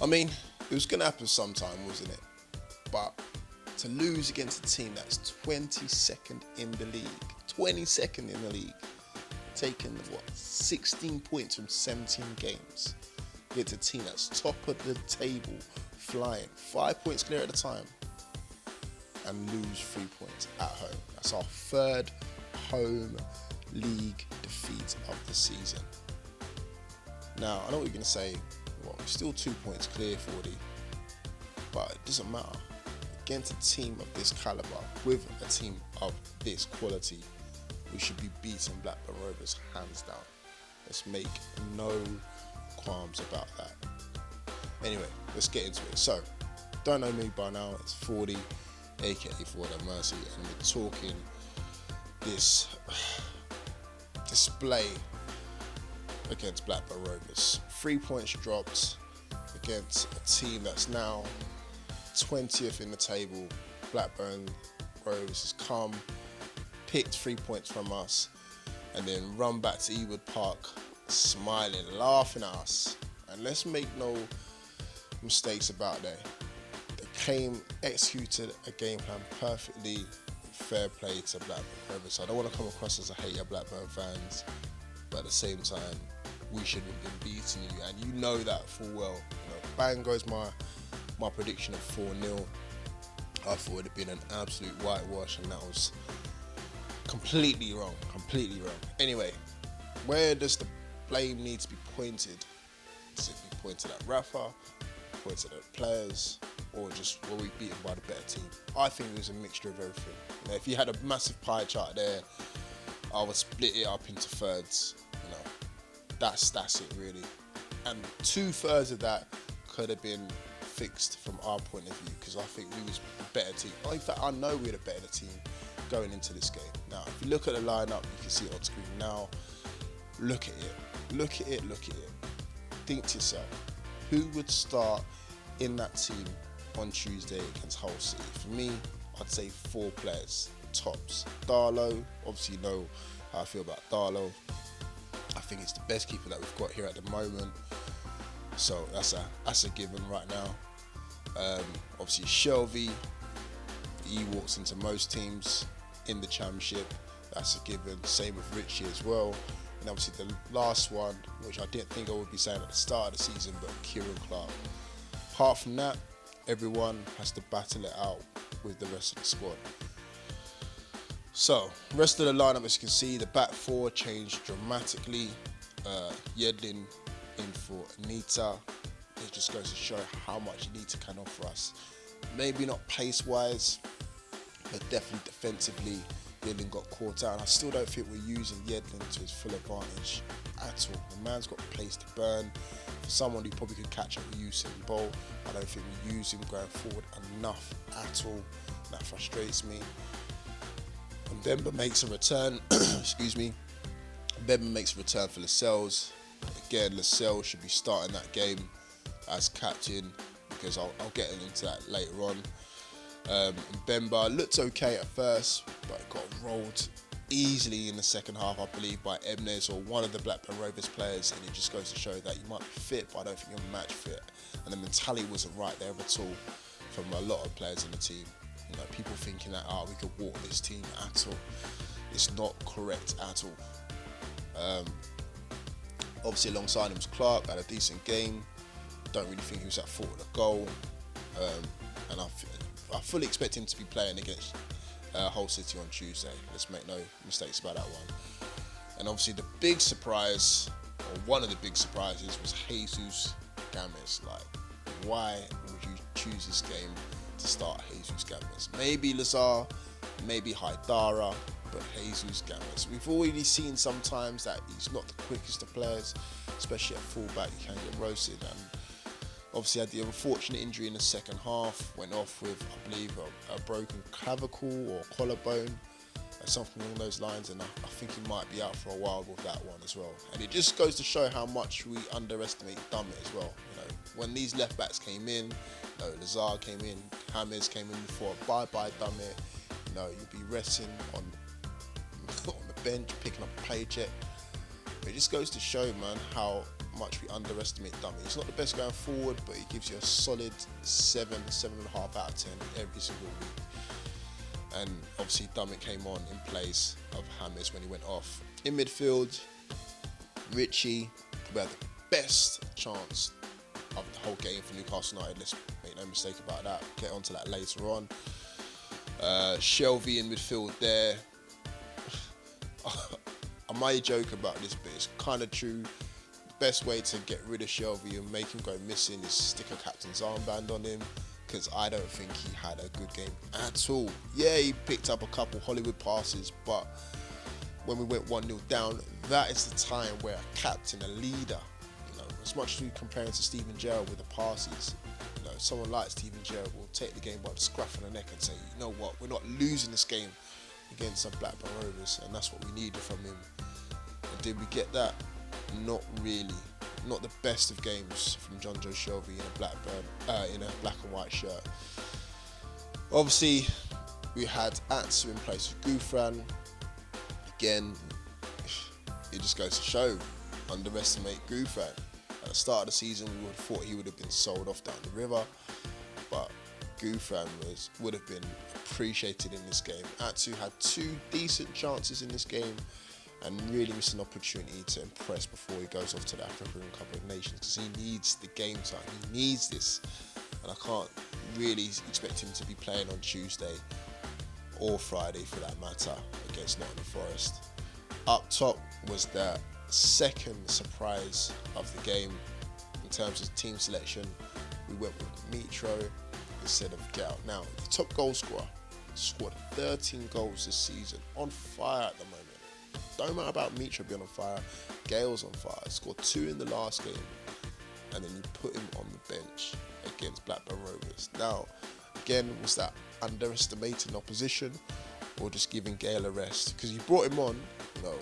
I mean, it was going to happen sometime, wasn't it? But to lose against a team that's 22nd in the league, 22nd in the league, taking, 16 points from 17 games, against a team that's top of the table, flying, 5 points clear at the time, and lose 3 points at home. That's our third home league defeat of the season. Now, I know what you're going to say, well, we're still 2 points clear, Forde, but it doesn't matter. Against a team of this calibre, with a team of this quality, we should be beating Blackburn Rovers hands down. Let's make no qualms about that. Anyway, let's get into it. So, don't know me by now, it's Forde, aka Forde Mercy, and we're talking this display against Blackburn Rovers. 3 points dropped against a team that's now 20th in the table. Blackburn Rovers has come, picked 3 points from us, and then run back to Ewood Park, smiling, laughing at us. And let's make no mistakes about that. They came, executed a game plan perfectly. Fair play to Blackburn Rovers. So I don't want to come across as a hater of Blackburn fans, but at the same time, we should have been beating you, and you know that full well. Bang goes my prediction of 4-0. I thought it would have been an absolute whitewash, and that was completely wrong. Anyway, where does the blame need to be pointed? Does it be pointed at Rafa, pointed at players, or just were we beaten by the better team? I think it was a mixture of everything. If you had a massive pie chart there, I would split it up into thirds. That's it really. And 2/3 of that could have been fixed from our point of view, because I think we was a better team. In fact, I know we're a better team going into this game. Now, if you look at the lineup, you can see it on screen now. Look at it. Think to yourself, who would start in that team on Tuesday against Hull City? For me, I'd say 4 players, tops. Darlow, obviously you know how I feel about Darlow. I think it's the best keeper that we've got here at the moment. So that's a given right now. Obviously Shelby, he walks into most teams in the Championship. That's a given. Same with Richie as well. And obviously the last one, which I didn't think I would be saying at the start of the season, but Kieran Clark. Apart from that, everyone has to battle it out with the rest of the squad. So, rest of the lineup, as you can see, the back four changed dramatically. Yedlin in for Anita. It just goes to show how much Anita can offer us. Maybe not pace-wise, but definitely defensively. Yedlin got caught out, and I still don't think we're using Yedlin to his full advantage at all. The man's got a place to burn. For someone who probably could catch up with Usain Bolt, I don't think we use him going forward enough at all. That frustrates me. And Bemba makes a return. Excuse me. Bemba makes a return for Lascelles. Again, Lascelles should be starting that game as captain, because I'll get into that later on. Bemba looked okay at first, but got rolled easily in the second half, I believe, by Ebnes or one of the Blackburn Rovers players, and it just goes to show that you might be fit, but I don't think you're match fit. And the mentality wasn't right there at all from a lot of players in the team. People thinking that we could walk this team at all. It's not correct at all. Obviously alongside him was Clark, had a decent game. Don't really think he was at fault with a goal. And I fully expect him to be playing against Hull City on Tuesday. Let's make no mistakes about that one. And obviously the big surprise, or one of the big surprises, was Jesus Gamis. Why would you choose this game to start Jesus Gamis? Maybe Lazar, maybe Haidara, but Jesus Gamis. We've already seen sometimes that he's not the quickest of players, especially at fullback. He can get roasted, and obviously had the unfortunate injury in the second half. Went off with, I believe, a broken clavicle or collarbone, or something along those lines, and I think he might be out for a while with that one as well. And it just goes to show how much we underestimate Dummett as well. When these left backs came in, Lazar came in, James came in before. Bye Dummett. You'll be resting on the bench, picking up a paycheck. But it just goes to show, man, how much we underestimate Dummy. He's not the best going forward, but he gives you a solid 7.5 out of 10 every single week. And obviously Dummett came on in place of James when he went off. In midfield, Richie probably had the best chance of the whole game for Newcastle United. Let's make no mistake about that. Get onto that later on. Shelvey in midfield there. I might joke about this, but it's kind of true. The best way to get rid of Shelvey and make him go missing is stick a captain's armband on him, because I don't think he had a good game at all. Yeah, he picked up a couple Hollywood passes, but when we went 1-0 down, that is the time where a captain, a leader, as much as we compare him to Steven Gerrard with the passes, someone like Steven Gerrard will take the game by the scruff of the neck and say, you know what, we're not losing this game against the Blackburn Rovers, and that's what we needed from him. And did we get that? Not really. Not the best of games from John Joe Shelvey in a black and white shirt. Obviously, we had Atsu in place of Gouffran. Again, it just goes to show, underestimate Gouffran. At the start of the season, we would have thought he would have been sold off down the river, but Gouffran would have been appreciated in this game. Atsu had 2 decent chances in this game and really missed an opportunity to impress before he goes off to the African Cup of Nations, because he needs the game time. He needs this, and I can't really expect him to be playing on Tuesday or Friday for that matter against Nottingham Forest. Up top was the second surprise of the game in terms of team selection. We went with Mitro instead of Gale. Now, the top goal scorer scored 13 goals this season, on fire at the moment. Don't matter about Mitro being on fire, Gale's on fire. Scored 2 in the last game, and then you put him on the bench against Blackburn Rovers. Now, again, was that underestimating opposition or just giving Gale a rest? Because you brought him on,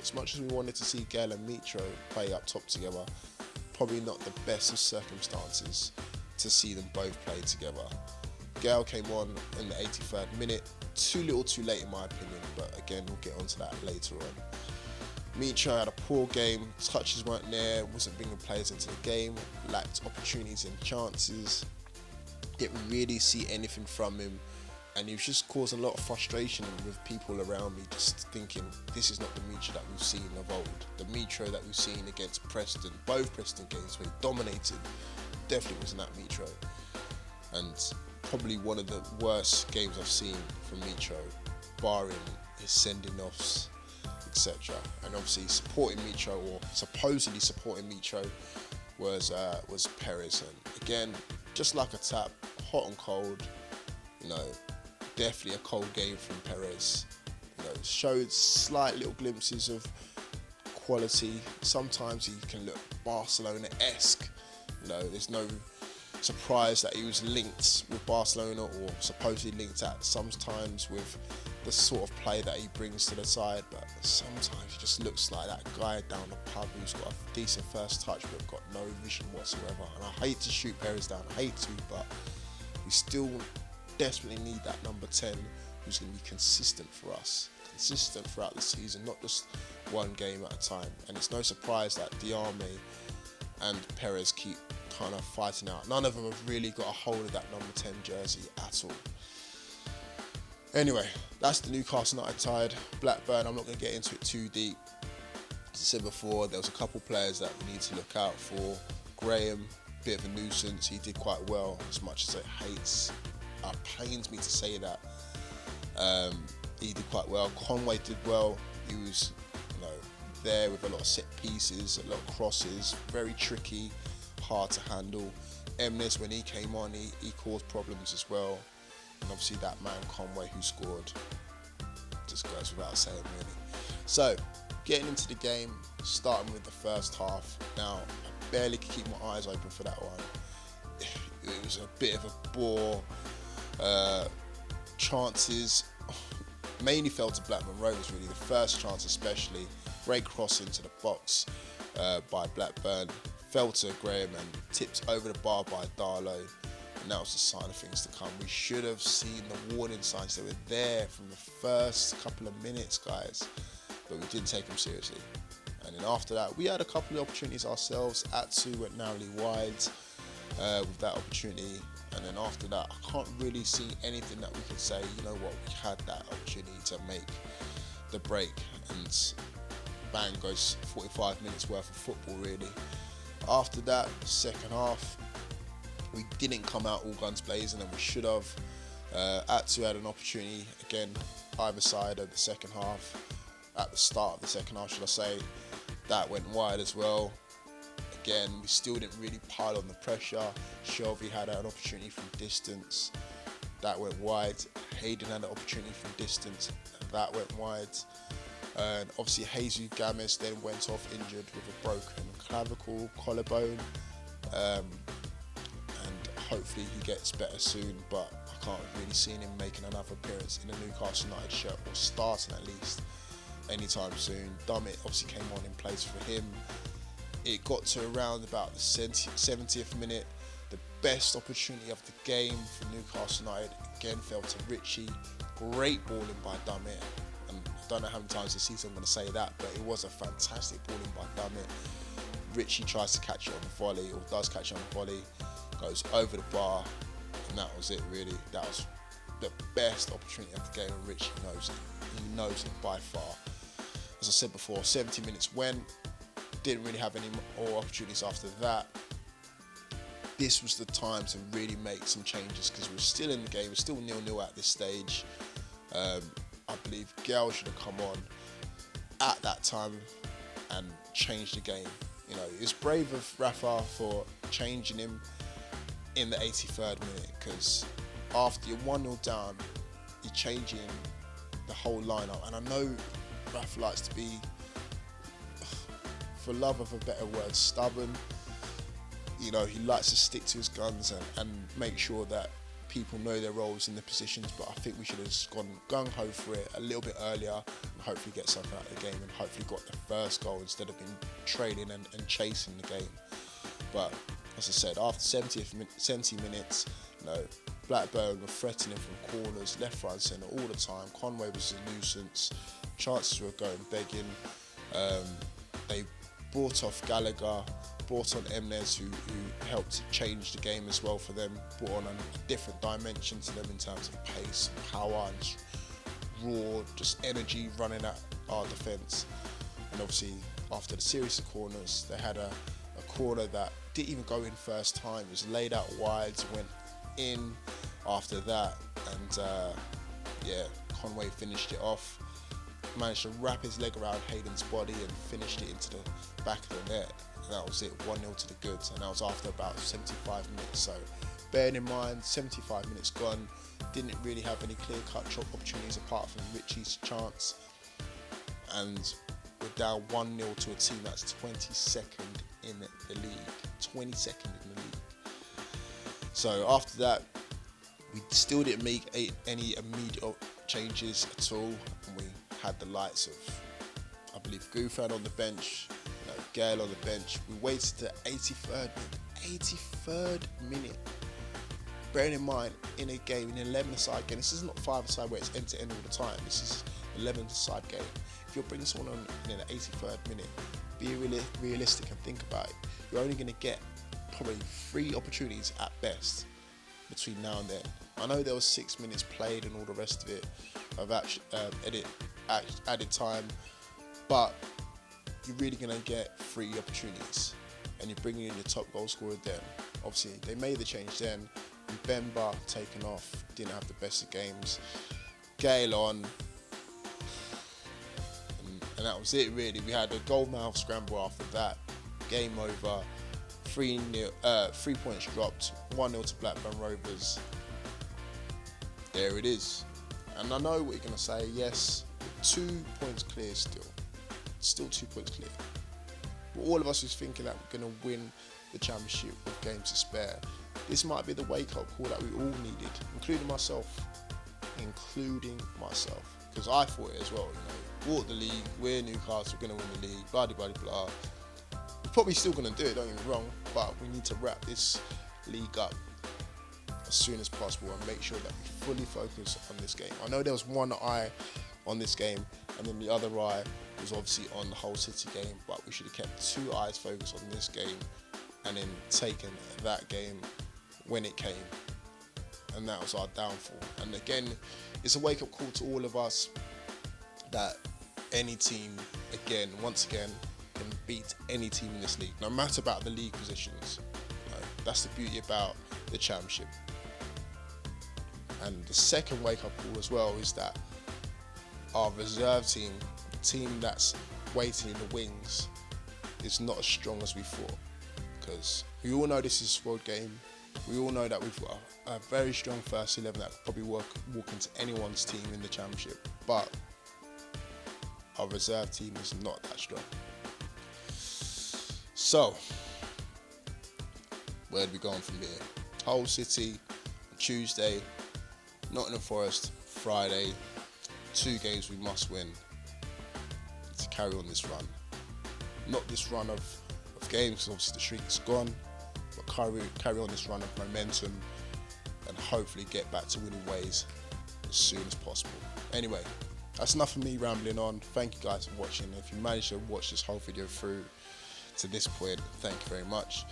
as much as we wanted to see Gale and Mitro play up top together, probably not the best of circumstances to see them both play together. Gale came on in the 83rd minute, too little too late in my opinion, but again, we'll get onto that later on. Mitro had a poor game, touches weren't there, wasn't bringing players into the game, lacked opportunities and chances, didn't really see anything from him, and he was just causing a lot of frustration with people around me, just thinking, this is not the Mitro that we've seen of old. The Mitro that we've seen against Preston, both Preston games where he dominated, definitely wasn't that Mitro. And probably one of the worst games I've seen from Mitro, barring his sending-offs, etc. And obviously supporting Mitro, or supposedly supporting Mitro, was Perez. And again, just like a tap, hot and cold, definitely a cold game from Perez. Showed slight little glimpses of quality. Sometimes he can look Barcelona-esque. There's no surprise that he was linked with Barcelona, or supposedly linked at sometimes with the sort of play that he brings to the side, but sometimes he just looks like that guy down the pub who's got a decent first touch but got no vision whatsoever. And I hate to shoot Perez down, I hate to, but we still desperately need that number 10 who's going to be consistent for us, consistent throughout the season, not just one game at a time. And it's no surprise that Diame and Perez keep kind of fighting out. None of them have really got a hold of that number 10 jersey at all. Anyway, that's the Newcastle United side. Blackburn, I'm not going to get into it too deep. As I said before, there was a couple players that we need to look out for. Graham, bit of a nuisance. He did quite well, as much as it pains me to say that. He did quite well. Conway did well. He was, there with a lot of set pieces, a lot of crosses, very tricky, hard to handle. Emnes, when he came on, he caused problems as well. And obviously that man Conway who scored, just goes without saying really. So, getting into the game, starting with the first half. Now, I barely could keep my eyes open for that one. It was a bit of a bore. Chances mainly fell to Blackburn Rovers really. The first chance especially, great cross into the box by Blackburn, fell to Graham and tipped over the bar by Darlow. And that was a sign of things to come. We should have seen the warning signs that were there from the first couple of minutes, guys. But we didn't take them seriously. And then after that, we had a couple of opportunities ourselves. Atsu went narrowly wide with that opportunity. And then after that, I can't really see anything that we could say, you know what, we had that opportunity to make the break. And bang goes 45 minutes worth of football, really. After that, second half, we didn't come out all guns blazing, and we should have. Atsu had an opportunity, again, either side of the second half. At the start of the second half, should I say, that went wide as well. Again, we still didn't really pile on the pressure. Shelby had an opportunity from distance, that went wide. Hayden had an opportunity from distance, that went wide. And obviously Jesus Gamis then went off injured with a broken clavicle, collarbone, and hopefully he gets better soon, but I can't really see him making another appearance in a Newcastle United shirt, or starting at least, anytime soon. Dummett obviously came on in place for him. It got to around about the 70th minute. The best opportunity of the game for Newcastle United again fell to Richie. Great balling by Dummett. And I don't know how many times this season I'm going to say that, but it was a fantastic balling by Dummett. Richie tries to catch it on the volley, or does catch it on the volley, goes over the bar, and that was it really. That was the best opportunity of the game, and Richie knows it. He knows it by far. As I said before, 70 minutes went, didn't really have any more opportunities after that. This was the time to really make some changes, because we're still in the game, we're still 0-0 at this stage. I believe Gale should have come on at that time and changed the game. You know, it's brave of Rafa for changing him in the 83rd minute, because after you're 1-0 down, you're changing the whole lineup. And I know Rafa likes to be, for love of a better word, stubborn. You know, he likes to stick to his guns and make sure that people know their roles in the positions, but I think we should have just gone gung-ho for it a little bit earlier and hopefully get something out of the game, and hopefully got the first goal instead of being trailing and chasing the game. But as I said, after 70 minutes, you know, Blackburn were threatening from corners, left, right and centre all the time. Conway was a nuisance, chances were going begging. They brought off Gallagher, brought on Emnes, who helped change the game as well for them, brought on a different dimension to them in terms of pace, power and raw, just energy running at our defence. And obviously after the series of corners, they had a corner that didn't even go in first time. It was laid out wide, went in after that, and yeah, Conway finished it off, managed to wrap his leg around Hayden's body and finished it into the back of the net. And that was it, 1-0 to the goods, and that was after about 75 minutes. So bearing in mind, 75 minutes gone, didn't really have any clear-cut opportunities apart from Richie's chance, and we're down 1-0 to a team that's 22nd in the league. 22nd in the league. So after that, we still didn't make any immediate changes at all, and we had the likes of, I believe, Goofan on the bench, Gale on the bench. We waited to the 83rd minute. Bearing in mind, in a game, in an 11-a-side game, this is not 5-a-side where it's end-to-end all the time. This is 11-a-side game. If you're bringing someone on in the 83rd minute, be realistic and think about it. You're only going to get probably 3 opportunities at best between now and then. I know there was 6 minutes played and all the rest of it, of added time, but you're really going to get 3 opportunities, and you're bringing in your top goal scorer then. Obviously, they made the change then. Mbemba taken off, didn't have the best of games. Gale on, and that was it really. We had a goal-mouth scramble after that. Game over. 3 points dropped. 1-0 to Blackburn Rovers. There it is. And I know what you're going to say. Yes, 2 points clear still. Still 2 points clear. But all of us was thinking that we're going to win the championship with games to spare. This might be the wake-up call that we all needed, including myself. Because I thought it as well, you know. We're the league, we're Newcastle, we're going to win the league, blah, blah, blah, blah. We're probably still going to do it, don't get me wrong, but we need to wrap this league up as soon as possible and make sure that we fully focus on this game. I know there was one eye on this game, and then the other eye was obviously on the Hull City game, but we should have kept 2 eyes focused on this game and then taken that game when it came. And that was our downfall. And again, it's a wake-up call to all of us that any team, once again, can beat any team in this league, no matter about the league positions. That's the beauty about the Championship. And the second wake-up call as well is that our reserve team, the team that's waiting in the wings, is not as strong as we thought. Because we all know this is a squad game. We all know that we've got a very strong first 11 that could probably walk into anyone's team in the Championship. But our reserve team is not that strong. So, where do we go on from here? Hull City on Tuesday, Nottingham Forest Friday. 2 games we must win to carry on this run. Not this run of games, because obviously the streak is gone, but carry on this run of momentum and hopefully get back to winning ways as soon as possible. Anyway, that's enough of me rambling on. Thank you guys for watching. If you managed to watch this whole video through to this point, thank you very much.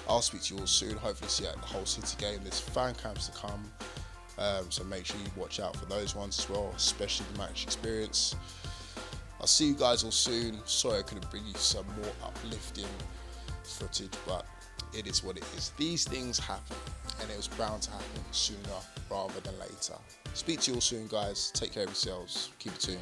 I'll speak to you all soon. Hopefully see you at the Hull City game. There's fan camps to come, so make sure you watch out for those ones as well, especially the match experience. I'll see you guys all soon. Sorry I couldn't bring you some more uplifting footage, but it is what it is. These things happen, and it was bound to happen sooner rather than later. Speak to you all soon, guys. Take care of yourselves. Keep it tuned.